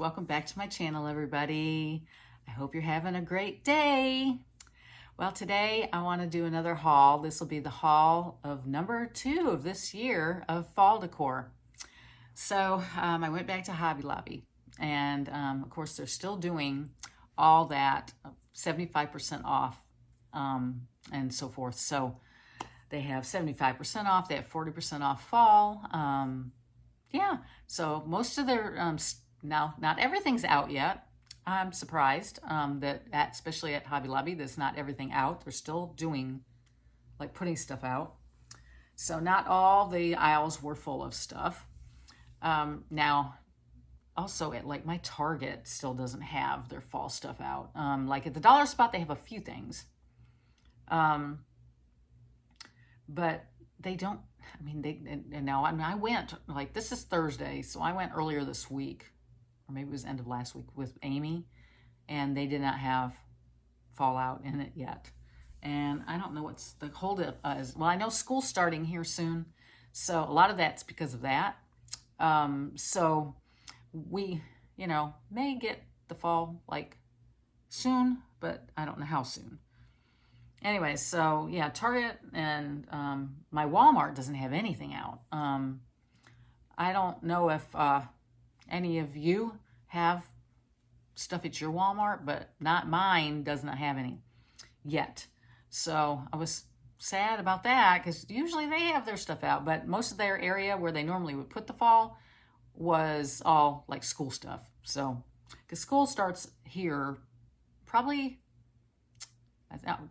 Welcome back to my channel, everybody. I hope you're having a great day. Well, today I want to do another haul. This will be the haul of number 2 of this year of fall decor. So I went back to Hobby Lobby, and of course they're still doing all that 75% off and so forth. So they have 75% off, they have 40% off fall. Yeah, so most of their, now not everything's out yet. I'm surprised that especially at Hobby Lobby, there's not everything out. They're still doing, like putting stuff out. So not all the aisles were full of stuff. Now, also at like my Target still doesn't have their fall stuff out. Like at the dollar spot, they have a few things. But they don't, I mean, and now I went, like this is Thursday, so I went earlier this week, or maybe it was end of last week with Amy, and they did not have Fallout in it yet. And I don't know what's the holdup is. Well, I know school's starting here soon, so a lot of that's because of that. So we, may get the fall like soon, but I don't know how soon. Anyway, so yeah, Target and my Walmart doesn't have anything out. I don't know if any of you have stuff at your Walmart, but not mine does not have any yet. So I was sad about that because usually they have their stuff out, but most of their area where they normally would put the fall was all like school stuff. So because school starts here probably,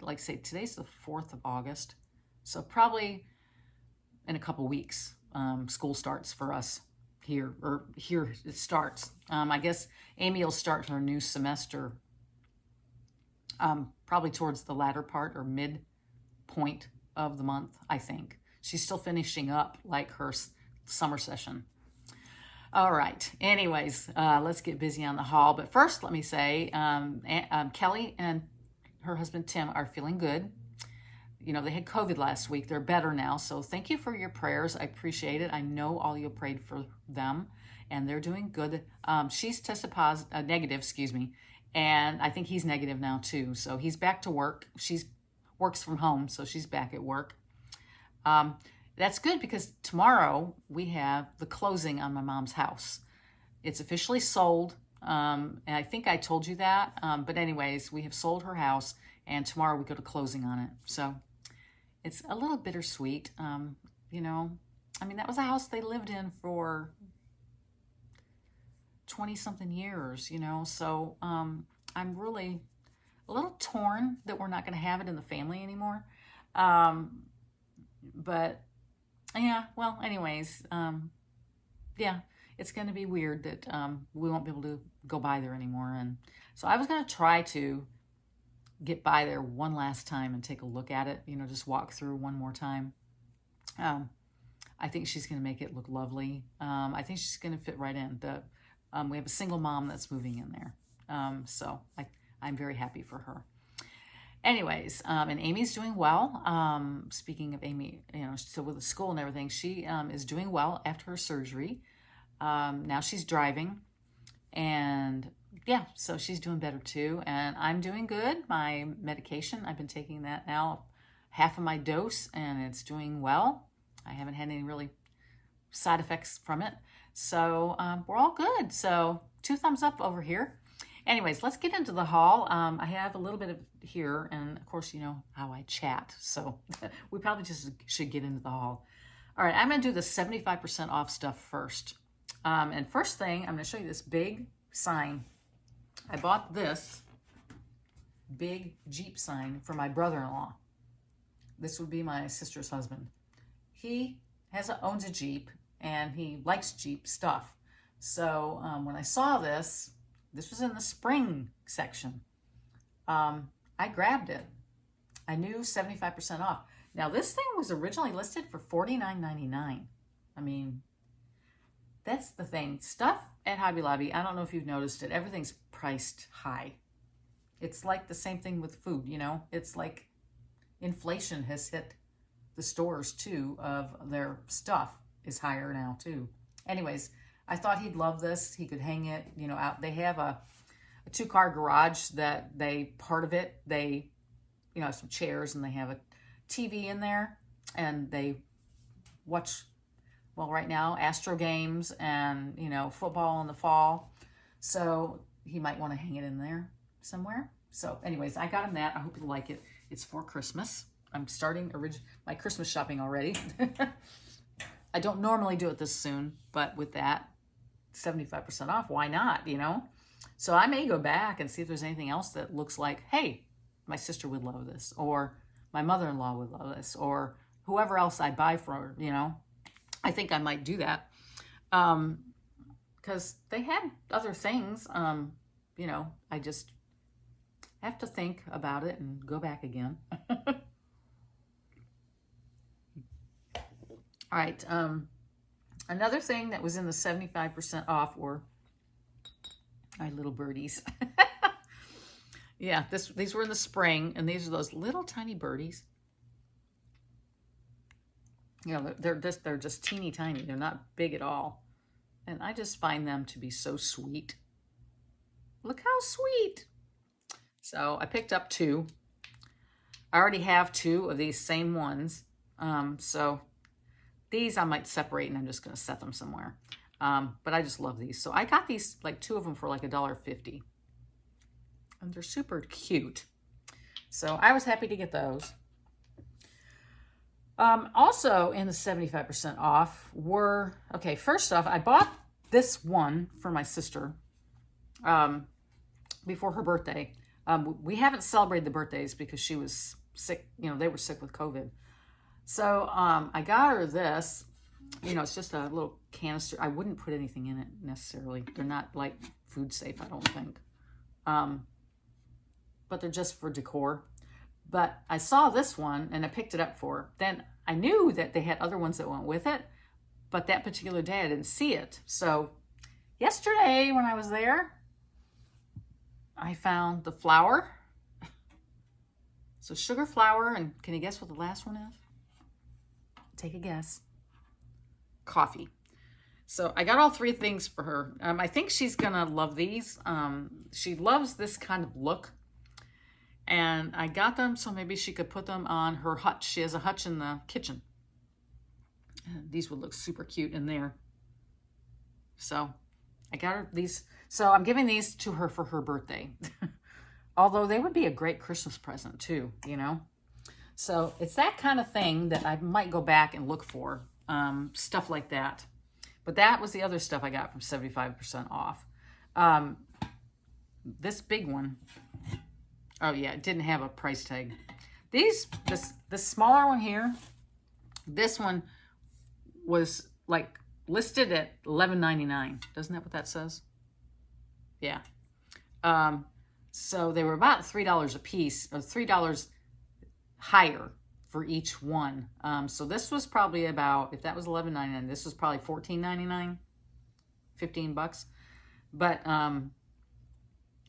like say today's the 4th of August, so probably in a couple weeks school starts for us here, or here it starts. I guess Amy will start her new semester probably towards the latter part or midpoint of the month. I think she's still finishing up like her summer session. All right, anyways, let's get busy on the haul, but first let me say Kelly and her husband Tim are feeling good. They had COVID last week. They're better now. So thank you for your prayers. I appreciate it. I know all you prayed for them, and they're doing good. She's tested negative, and I think he's negative now too. So he's back to work. She's works from home, so she's back at work. That's good because tomorrow we have the closing on my mom's house. It's officially sold. And I think I told you that, but anyways, we have sold her house, and tomorrow we go to closing on it. So it's a little bittersweet. I mean, that was a house they lived in for 20 something years, so I'm really a little torn that we're not going to have it in the family anymore. But yeah, well, anyways, yeah. It's going to be weird that we won't be able to go by there anymore. And so I was going to try to get by there one last time and take a look at it, just walk through one more time. I think she's going to make it look lovely. I think she's going to fit right in. We have a single mom that's moving in there. So I'm very happy for her. Anyways, and Amy's doing well. Speaking of Amy, so with the school and everything, she is doing well after her surgery. Now she's driving, and yeah, so she's doing better too. And I'm doing good. My medication, I've been taking that now, half of my dose, and it's doing well. I haven't had any really side effects from it. So we're all good. So 2 thumbs up over here. Anyways, let's get into the haul. I have a little bit of here, and of course, you know how I chat. So we probably just should get into the haul. All right, I'm going to do the 75% off stuff first. And first thing, I'm going to show you this big sign. I bought this big Jeep sign for my brother-in-law. This would be my sister's husband. He owns a Jeep, and he likes Jeep stuff. So when I saw this was in the spring section. I grabbed it. I knew 75% off. Now this thing was originally listed for $49.99. I mean, that's the thing. Stuff at Hobby Lobby, I don't know if you've noticed it, everything's priced high. It's like the same thing with food, It's like inflation has hit the stores too, of their stuff is higher now too. Anyways, I thought he'd love this. He could hang it, you know, out. They have a 2-car garage that part of it, they, you know, some chairs, and they have a TV in there, and they watch, well, right now, Astro games and, you know, football in the fall. So he might want to hang it in there somewhere. So anyways, I got him that. I hope he'll like it. It's for Christmas. I'm starting my Christmas shopping already. I don't normally do it this soon, but with that 75% off, why not, you know? So I may go back and see if there's anything else that looks like, hey, my sister would love this, or my mother-in-law would love this, or whoever else I buy for, you know. I think I might do that. Because they had other things, you know, I just have to think about it and go back again. All right, another thing that was in the 75% off were my little birdies. Yeah, these were in the spring, and these are those little tiny birdies. You know, they're just teeny tiny. They're not big at all. And I just find them to be so sweet. Look how sweet. So I picked up 2. I already have 2 of these same ones. So these I might separate, and I'm just going to set them somewhere. But I just love these. So I got these, like 2 of them for like $1.50. And they're super cute. So I was happy to get those. Also in the 75% off were, okay, first off, I bought this one for my sister before her birthday. We haven't celebrated the birthdays because she was sick, you know, they were sick with COVID. So I got her this, you know, it's just a little canister. I wouldn't put anything in it necessarily. They're not like food safe, I don't think. But they're just for decor. But I saw this one and I picked it up for her. Then I knew that they had other ones that went with it, but that particular day I didn't see it. So yesterday when I was there, I found the flour. So sugar, flour, and can you guess what the last one is? Take a guess. Coffee. So I got all 3 things for her. I think she's gonna love these. She loves this kind of look. And I got them so maybe she could put them on her hutch. She has a hutch in the kitchen. These would look super cute in there. So I got her these. So I'm giving these to her for her birthday. Although they would be a great Christmas present too, you know. So it's that kind of thing that I might go back and look for. Stuff like that. But that was the other stuff I got from 75% off. This big one. Oh yeah, it didn't have a price tag. This smaller one here, this one was like listed at $11.99. Doesn't that what that says? Yeah. So they were about $3 a piece, or $3 higher for each one. So this was probably about, if that was $11.99, this was probably $14.99, $15. But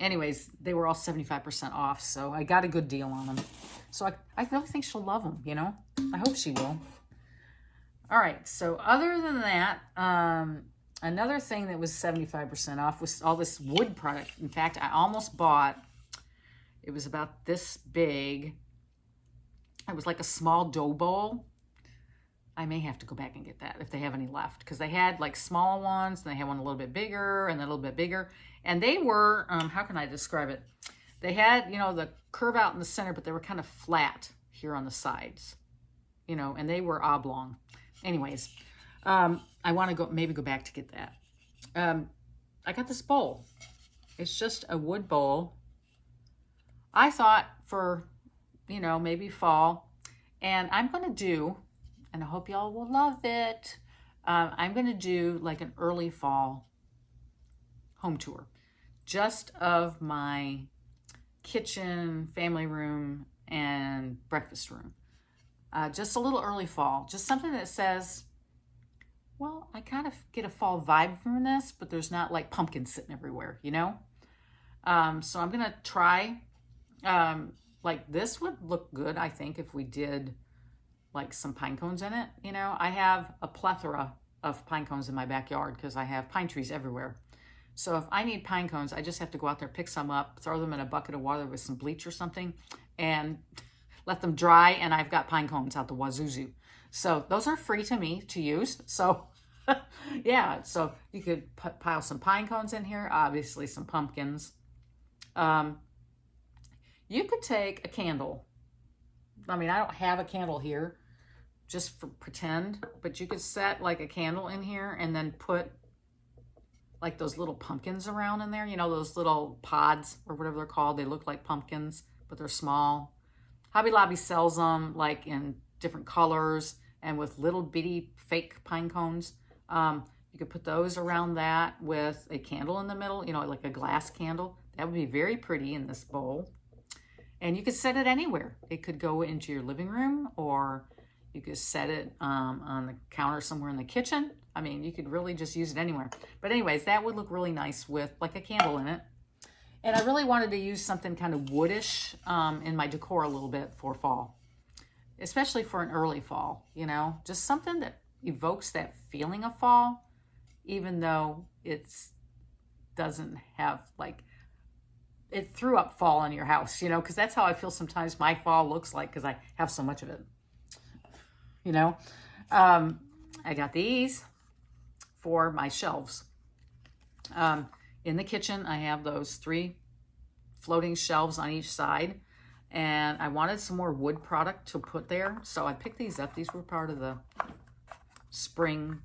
anyways, they were all 75% off, so I got a good deal on them. So I really think she'll love them, you know? I hope she will. All right, so other than that, another thing that was 75% off was all this wood product. In fact, I almost bought, it was about this big. It was like a small dough bowl. I may have to go back and get that if they have any left, because they had like small ones, and they had one a little bit bigger and a little bit bigger. And they were, how can I describe it? They had, you know, the curve out in the center, but they were kind of flat here on the sides, you know, and they were oblong. Anyways, I want to maybe go back to get that. I got this bowl. It's just a wood bowl. I thought for, you know, maybe fall. And I'm going to do, and I hope y'all will love it, I'm going to do like an early fall home tour. Just of my kitchen, family room, and breakfast room. Just a little early fall. Just something that says, well, I kind of get a fall vibe from this, but there's not like pumpkins sitting everywhere, you know? So I'm going to try, like this would look good, I think, if we did like some pine cones in it. You know, I have a plethora of pine cones in my backyard because I have pine trees everywhere. So if I need pine cones, I just have to go out there, pick some up, throw them in a bucket of water with some bleach or something, and let them dry, and I've got pine cones out the wazoo. So those are free to me to use. So yeah, so you could pile some pine cones in here, obviously some pumpkins. You could take a candle. I mean, I don't have a candle here, just for pretend, but you could set like a candle in here and then put like those little pumpkins around in there. You know, those little pods or whatever they're called. They look like pumpkins, but they're small. Hobby Lobby sells them like in different colors and with little bitty fake pine cones. You could put those around that with a candle in the middle, you know, like a glass candle. That would be very pretty in this bowl. And you could set it anywhere. It could go into your living room, or you could set it on the counter somewhere in the kitchen. I mean, you could really just use it anywhere. But anyways, that would look really nice with like a candle in it. And I really wanted to use something kind of woodish in my decor a little bit for fall, especially for an early fall, you know, just something that evokes that feeling of fall, even though it's doesn't have like, it threw up fall in your house, you know, because that's how I feel sometimes my fall looks like because I have so much of it, you know. I got these for my shelves. In the kitchen, I have those 3 floating shelves on each side, and I wanted some more wood product to put there, so I picked these up. These were part of the spring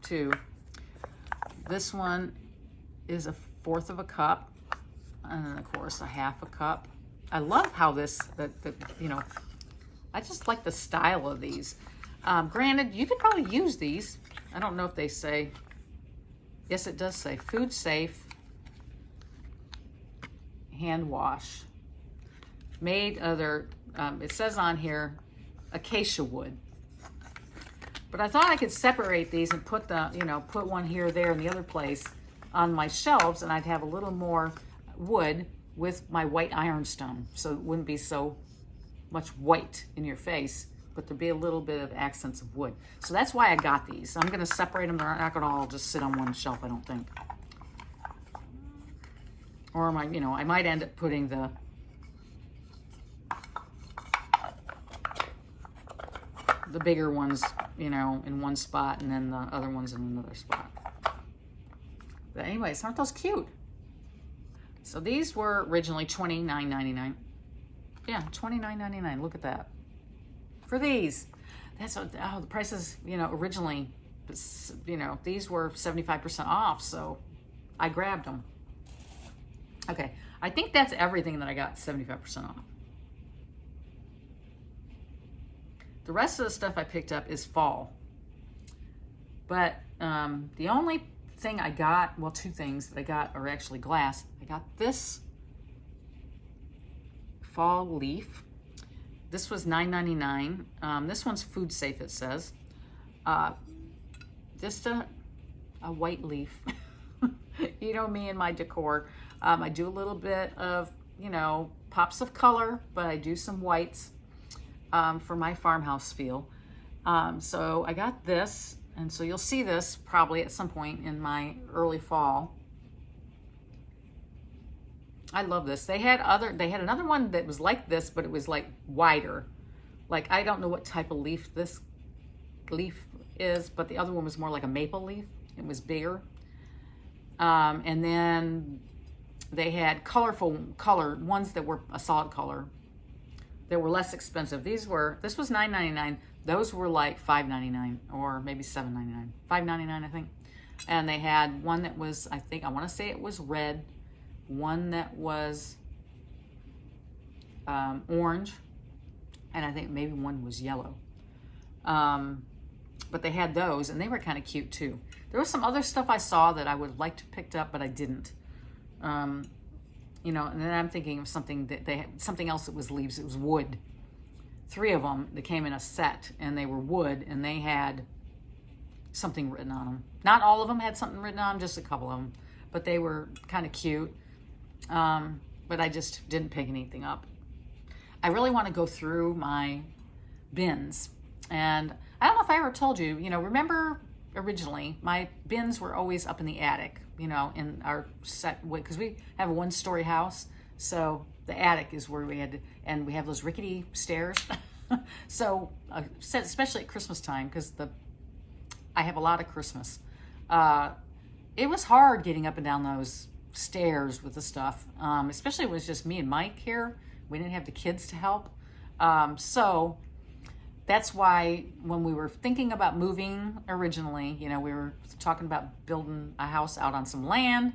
too. This one is a 1/4 of a cup, and then of course a 1/2 a cup. I love how this, you know, I just like the style of these. Granted, you could probably use these. I don't know if they say, yes, it does say food safe hand wash. Made other, it says on here, acacia wood. But I thought I could separate these and put the, you know, put one here, there, and the other place on my shelves, and I'd have a little more wood with my white ironstone, so it wouldn't be so much white in your face, but there'd be a little bit of accents of wood. So that's why I got these. I'm gonna separate them. They're not gonna all just sit on one shelf, I don't think. Or I might, you know, I might end up putting the bigger ones, you know, in one spot, and then the other ones in another spot. But anyways, aren't those cute? So these were originally $29.99. Yeah, $29.99. Look at that. For these, that's what, oh, the prices, you know, originally, you know, these were 75% off, so I grabbed them. Okay, I think that's everything that I got 75% off. The rest of the stuff I picked up is fall. But the only thing I got, well, 2 things that I got are actually glass. I got this fall leaf. This was $9.99. This one's food safe, it says. Just a white leaf. You know me and my decor. I do a little bit of, you know, pops of color, but I do some whites for my farmhouse feel. So I got this, and so you'll see this probably at some point in my early fall. I love this. They had another one that was like this, but it was like wider. Like, I don't know what type of leaf this leaf is, but the other one was more like a maple leaf. It was bigger. And then they had colorful ones that were a solid color. They were less expensive. This was $9.99. Those were like $5.99 or maybe $7.99. $5.99, I think. And they had one that was, I want to say it was red. One that was orange. And I think maybe one was yellow. But they had those, and they were kind of cute too. There was some other stuff I saw that I would like to pick up, but I didn't. You know, and then I'm thinking of something that they had, something else that was leaves. It was wood. 3 of them that came in a set, and they were wood, and they had something written on them. Not all of them had something written on them, just a couple of them, but they were kind of cute. But I just didn't pick anything up. I really want to go through my bins, and I don't know if I ever told you, remember originally my bins were always up in the attic, in our set, because we have a 1-story house. So the attic is where we had, and we have those rickety stairs. So especially at Christmas time, because I have a lot of Christmas. It was hard getting up and down those stairs with the stuff, especially when it was just me and Mike here. We didn't have the kids to help. So that's why when we were thinking about moving originally, we were talking about building a house out on some land,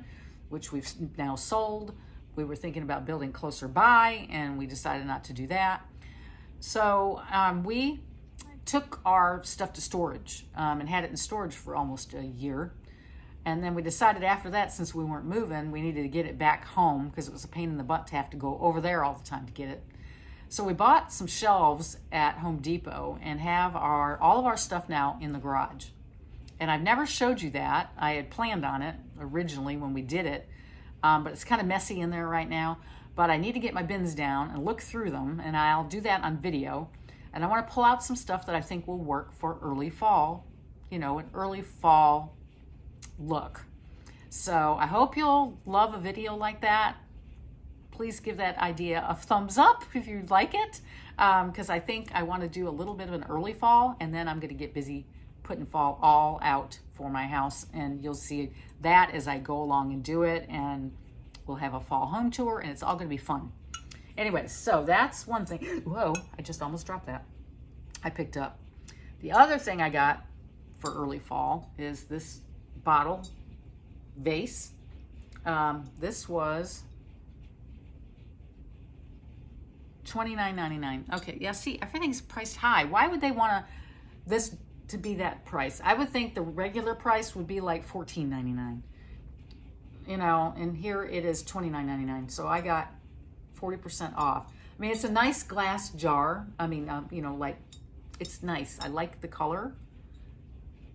which we've now sold. We were thinking about building closer by, and we decided not to do that. So we took our stuff to storage and had it in storage for almost a year. And then we decided after that, since we weren't moving, we needed to get it back home because it was a pain in the butt to have to go over there all the time to get it. So we bought some shelves at Home Depot and have all of our stuff now in the garage. And I've never showed you that. I had planned on it originally when we did it, but it's kind of messy in there right now. But I need to get my bins down and look through them, and I'll do that on video. And I want to pull out some stuff that I think will work for early fall, an early fall look. So I hope you'll love a video like that. Please give that idea a thumbs up if you like it, because I think I want to do a little bit of an early fall, and then I'm going to get busy putting fall all out for my house, and you'll see that as I go along and do it, and we'll have a fall home tour, and it's all going to be fun. Anyway, so that's one thing. Whoa, I just almost dropped that. I picked up. The other thing I got for early fall is this bottle vase. This was $29.99. Okay, yeah, see, everything's priced high. Why would they want this to be that price? I would think the regular price would be like $14.99. And here it is $29.99. So I got 40% off. I mean, it's a nice glass jar. I mean, it's nice. I like the color.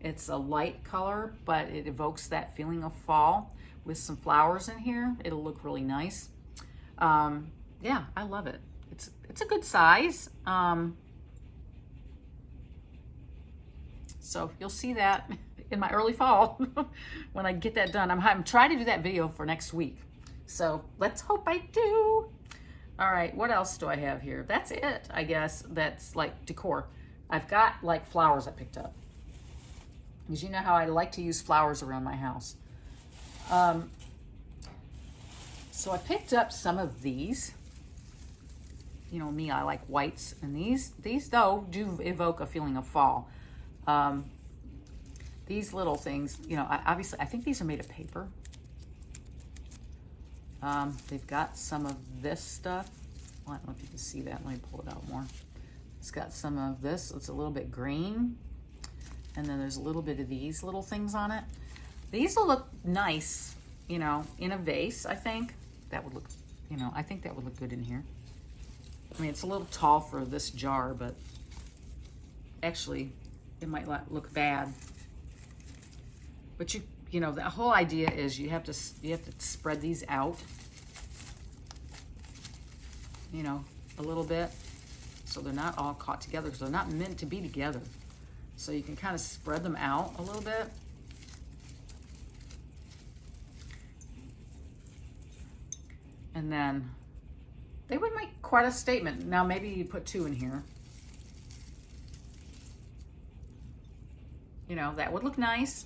It's a light color, but it evokes that feeling of fall with some flowers in here. It'll look really nice. Yeah, I love it. It's a good size. So you'll see that in my early fall when I get that done. I'm trying to do that video for next week. So let's hope I do. All right, what else do I have here? That's it, I guess. That's like decor. I've got like flowers I picked up, because you know how I like to use flowers around my house. So I picked up some of these. You know me, I like whites, and these though do evoke a feeling of fall. These little things, obviously I think these are made of paper. They've got some of this stuff. Well, I don't know if you can see that. Let me pull it out more. It's got some of this. It's a little bit green. And then there's a little bit of these little things on it. These will look nice, in a vase, I think. That would look, I think that would look good in here. I mean, it's a little tall for this jar, but actually it might look bad. But the whole idea is you have to spread these out, a little bit, so they're not all caught together, because they're not meant to be together. So you can kind of spread them out a little bit. And then they would make quite a statement. Now maybe you put 2 in here. That would look nice.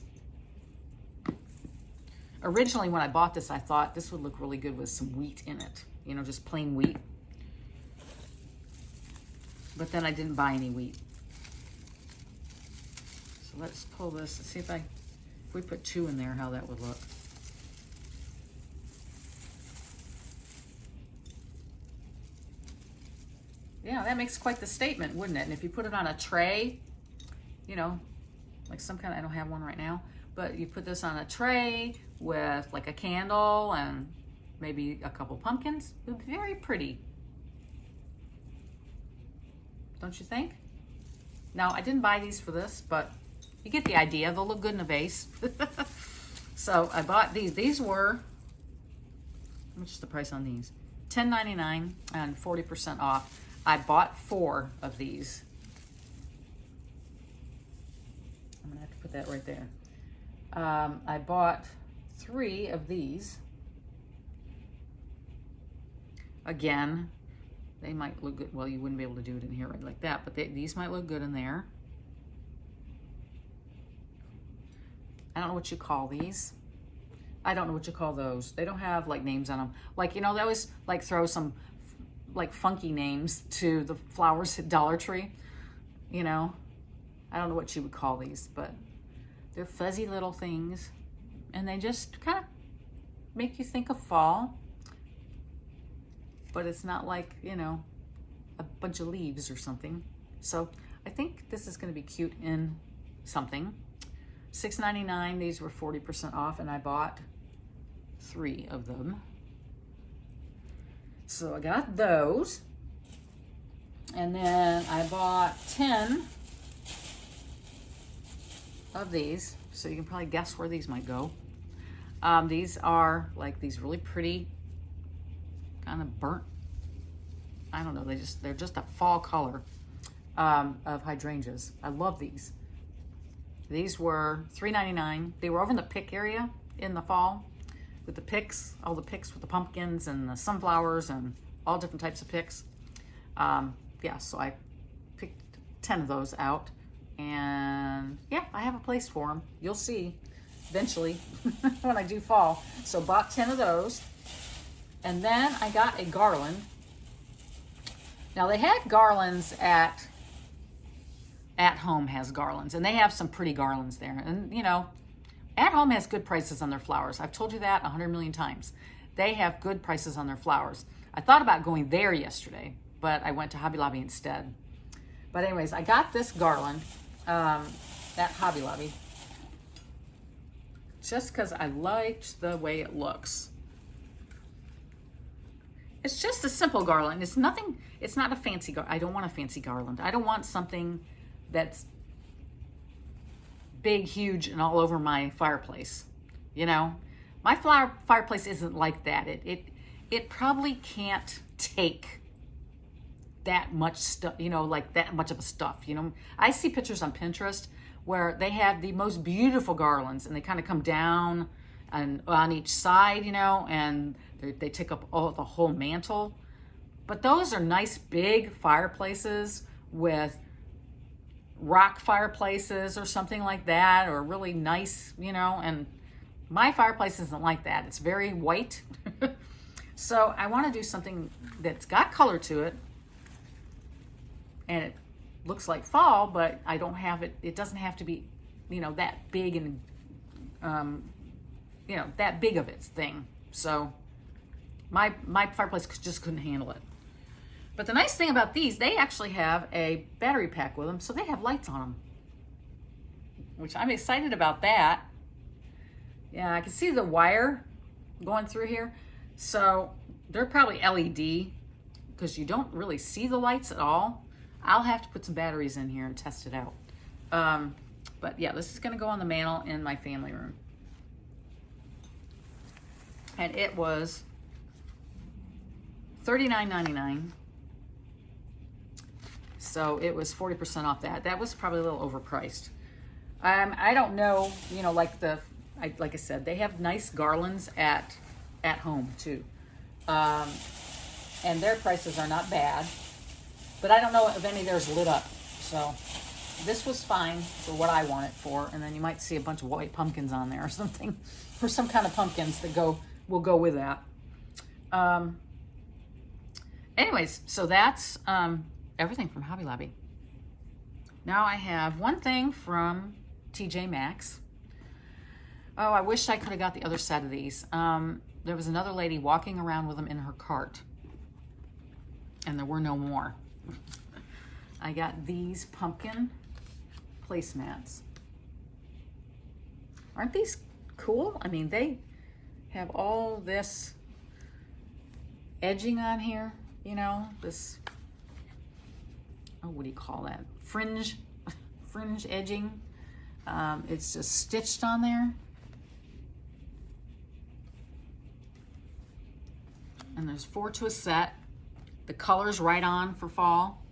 Originally when I bought this, I thought this would look really good with some wheat in it. Just plain wheat. But then I didn't buy any wheat. So let's pull this and see if we put 2 in there, how that would look. Yeah, that makes quite the statement, wouldn't it? And if you put it on a tray, like some kind of, I don't have one right now, but you put this on a tray with like a candle and maybe a couple pumpkins, it would be very pretty. Don't you think? Now, I didn't buy these for this, but you get the idea. They'll look good in a vase. So I bought these. These were, how much is the price on these? $10.99 and 40% off. I bought 4 of these. put that right there. I bought 3 of these. Again, they might look good. Well, you wouldn't be able to do it in here right like that, but these might look good in there. I don't know what you call these. I don't know what you call those. They don't have like names on them. Like, you know, they always like throw some like funky names to the flowers at Dollar Tree. You know, I don't know what you would call these, but they're fuzzy little things. And they just kind of make you think of fall. But it's not like, you know, a bunch of leaves or something. So I think this is going to be cute in something. $6.99. These were 40% off, and I bought 3 of them. So I got those. And then I bought 10 of these. So you can probably guess where these might go. These are like these really pretty kind of burnt, I don't know, they're just a fall color of hydrangeas. I love these. These were $3.99. They were over in the pick area in the fall with the picks, all the picks with the pumpkins and the sunflowers and all different types of picks. Yeah, so I picked 10 of those out, and yeah, I have a place for them. You'll see eventually when I do fall. So bought 10 of those. And then I got a garland. Now they had garlands at Home has garlands, and they have some pretty garlands there. And you know, At Home has good prices on their flowers. I've told you that 100 million times. They have good prices on their flowers. I thought about going there yesterday, but I went to Hobby Lobby instead. But anyways, I got this garland at Hobby Lobby just because I liked the way it looks. It's just a simple garland. It's nothing, it's not a fancy garland. I don't want a fancy garland. I don't want something that's big, huge, and all over my fireplace. You know, my fireplace isn't like that. It probably can't take that much stuff, you know, like that much of a stuff. You know, I see pictures on Pinterest where they have the most beautiful garlands, and they kind of come down and on each side, you know, and they take up the whole mantle. But those are nice big fireplaces with rock fireplaces or something like that, or really nice, you know, and my fireplace isn't like that. It's very white. So I want to do something that's got color to it, and it looks like fall, but I don't have it. It doesn't have to be, you know, that big and, you know, that big of its thing. So my fireplace just couldn't handle it. But the nice thing about these, they actually have a battery pack with them, so they have lights on them, which I'm excited about that. Yeah, I can see the wire going through here. So they're probably LED because you don't really see the lights at all. I'll have to put some batteries in here and test it out. But yeah, this is gonna go on the mantle in my family room. And it was $39.99. So it was 40% off that. That was probably a little overpriced. I don't know, you know, like like I said, they have nice garlands at Home too. And their prices are not bad, but I don't know if any of theirs lit up. So this was fine for what I want it for. And then you might see a bunch of white pumpkins on there or something, or some kind of pumpkins that will go with that. Anyways, so that's everything from Hobby Lobby. Now I have one thing from TJMaxx. Oh, I wish I could have got the other set of these. There was another lady walking around with them in her cart, and there were no more. I got these pumpkin placemats. Aren't these cool? I mean, they have all this edging on here, you know, this, oh, what do you call that? Fringe edging. It's just stitched on there. And there's 4 to a set. The color's right on for fall.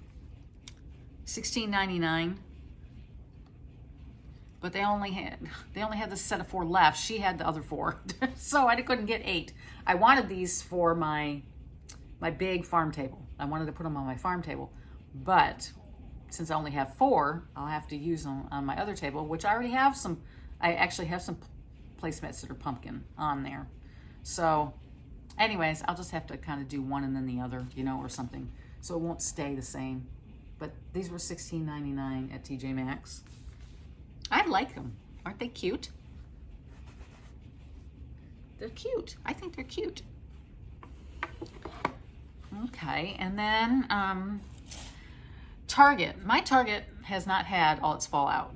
$16.99. but they only had this set of 4 left. She had the other 4, so I couldn't get 8. I wanted these for my big farm table. I wanted to put them on my farm table, but since I only have 4, I'll have to use them on my other table, which I already have some. I actually have some placemats that are pumpkin on there. So anyways, I'll just have to kind of do one and then the other, you know, or something, so it won't stay the same. But these were $16.99 at TJMaxx. I like them. Aren't they cute? They're cute. I think they're cute. Okay, and then Target. My Target has not had all its fall out.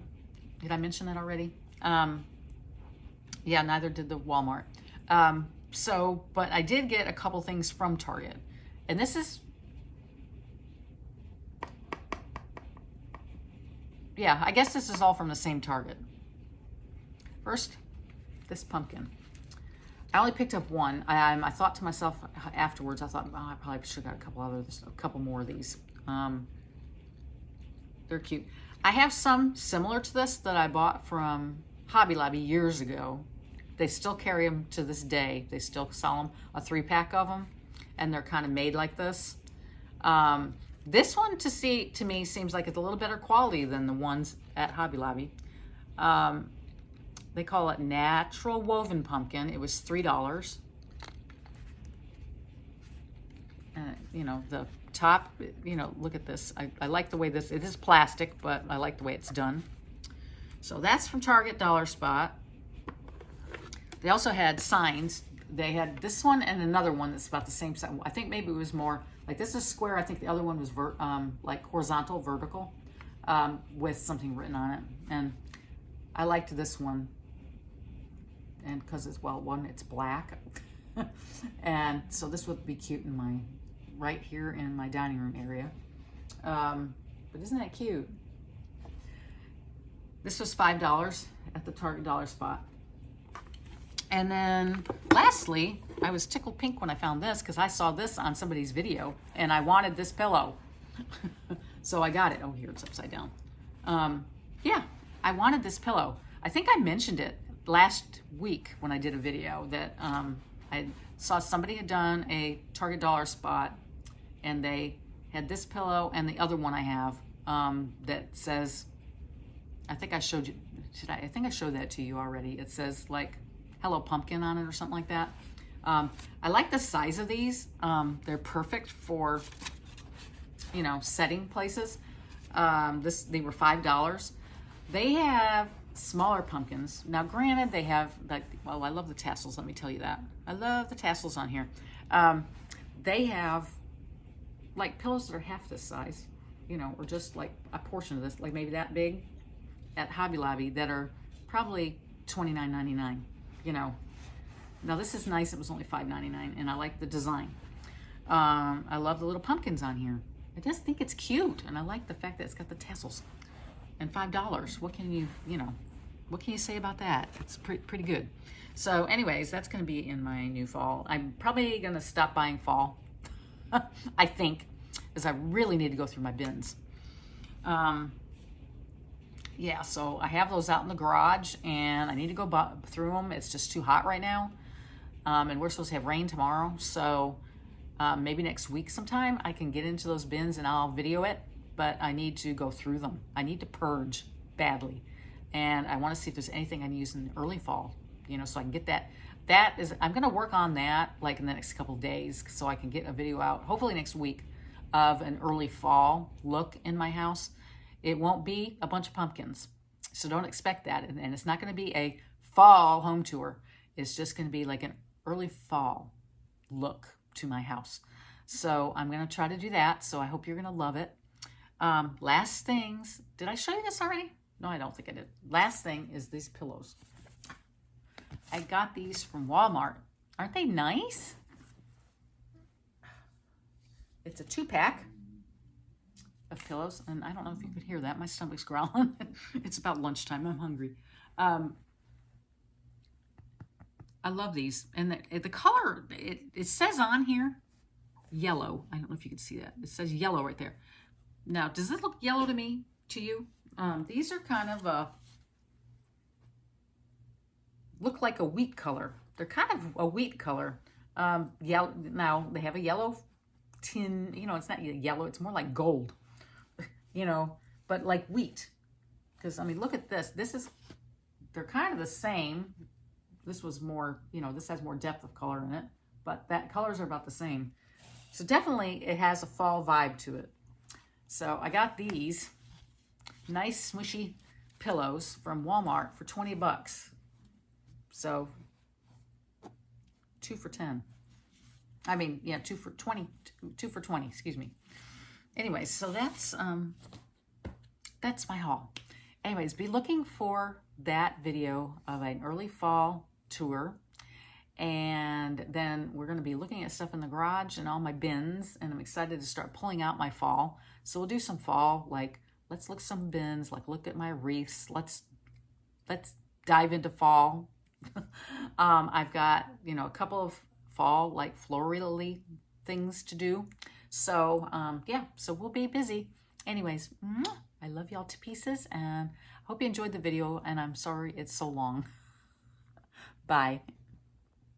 Did I mention that already? Yeah, neither did the Walmart. But I did get a couple things from Target. And this is, yeah, I guess this is all from the same Target. First, this pumpkin. I only picked up one. I thought to myself afterwards, I thought, oh, I probably should have got a couple more of these. They're cute. I have some similar to this that I bought from Hobby Lobby years ago. They still carry them to this day. They still sell them, a 3-pack of them, and they're kind of made like this. This one to me seems like it's a little better quality than the ones at Hobby Lobby. They call it natural woven pumpkin. It was $3. You know, the top, you know, look at this. I like the way this, it is plastic, but I like the way it's done. So that's from Target Dollar Spot. They also had signs. They had this one and another one that's about the same size. I think maybe it was more, like this is square. I think the other one was like horizontal, vertical, with something written on it. And I liked this one. And because it's, well, one, it's black. And so this would be cute in my, right here in my dining room area. But isn't that cute? This was $5 at the Target Dollar Spot. And then lastly, I was tickled pink when I found this because I saw this on somebody's video and I wanted this pillow. So I got it. Oh, here it's upside down. Yeah, I wanted this pillow. I think I mentioned it last week when I did a video that I saw somebody had done a Target Dollar Spot and they had this pillow and the other one I have that says, I think I showed you, I think I showed that to you already. It says like Hello Pumpkin on it or something like that. I like the size of these. They're perfect for, you know, setting places. They were $5. They have smaller pumpkins. Now, granted, they have like, well, I love the tassels. Let me tell you that. I love the tassels on here. They have like pillows that are half this size, you know, or just like a portion of this, like maybe that big at Hobby Lobby that are probably $29.99, you know. Now this is nice. It was only $5.99 and I like the design. I love the little pumpkins on here. I just think it's cute and I like the fact that it's got the tassels. And $5, what can you know, what can you say about that? It's pretty good. So anyways, that's going to be in my new fall. I'm probably going to stop buying fall, I think, because I really need to go through my bins. Yeah, so I have those out in the garage and I need to go through them. It's just too hot right now. And we're supposed to have rain tomorrow. So maybe next week sometime I can get into those bins and I'll video it. But I need to go through them. I need to purge badly. And I want to see if there's anything I can use in the early fall, you know, so I can get that. I'm going to work on that like in the next couple of days so I can get a video out, hopefully next week, of an early fall look in my house. It won't be a bunch of pumpkins, so don't expect that. And it's not going to be a fall home tour. It's just going to be like an early fall look to my house. So I'm going to try to do that. So I hope you're going to love it. Last things, did I show you this already? No, I don't think I did. Last thing is these pillows. I got these from Walmart. Aren't they nice? It's a 2-pack of pillows, and I don't know if you could hear that. My stomach's growling. It's about lunchtime. I'm hungry. I love these. And the color, it says on here, yellow. I don't know if you can see that. It says yellow right there. Now, does this look yellow to me, to you? These are kind of look like a wheat color. They're kind of a wheat color. Yellow, now they have a yellow tin, you know, it's not yellow, it's more like gold, you know, but like wheat. Because, I mean, look at this. They're kind of the same. This was more, you know, this has more depth of color in it, but that colors are about the same. So definitely it has a fall vibe to it. So I got these nice smushy pillows from Walmart for 20 bucks. So 2 for 10. I mean, yeah, 2 for 20, 2 for 20, excuse me. Anyways, so that's my haul. Anyways, be looking for that video of an early fall tour. And then we're going to be looking at stuff in the garage and all my bins. And I'm excited to start pulling out my fall. So we'll do some fall, like, let's look some bins, like look at my wreaths. Let's dive into fall. I've got, you know, a couple of fall, like florally things to do. So, yeah, so we'll be busy. Anyways, I love y'all to pieces, and hope you enjoyed the video, and I'm sorry it's so long. Bye.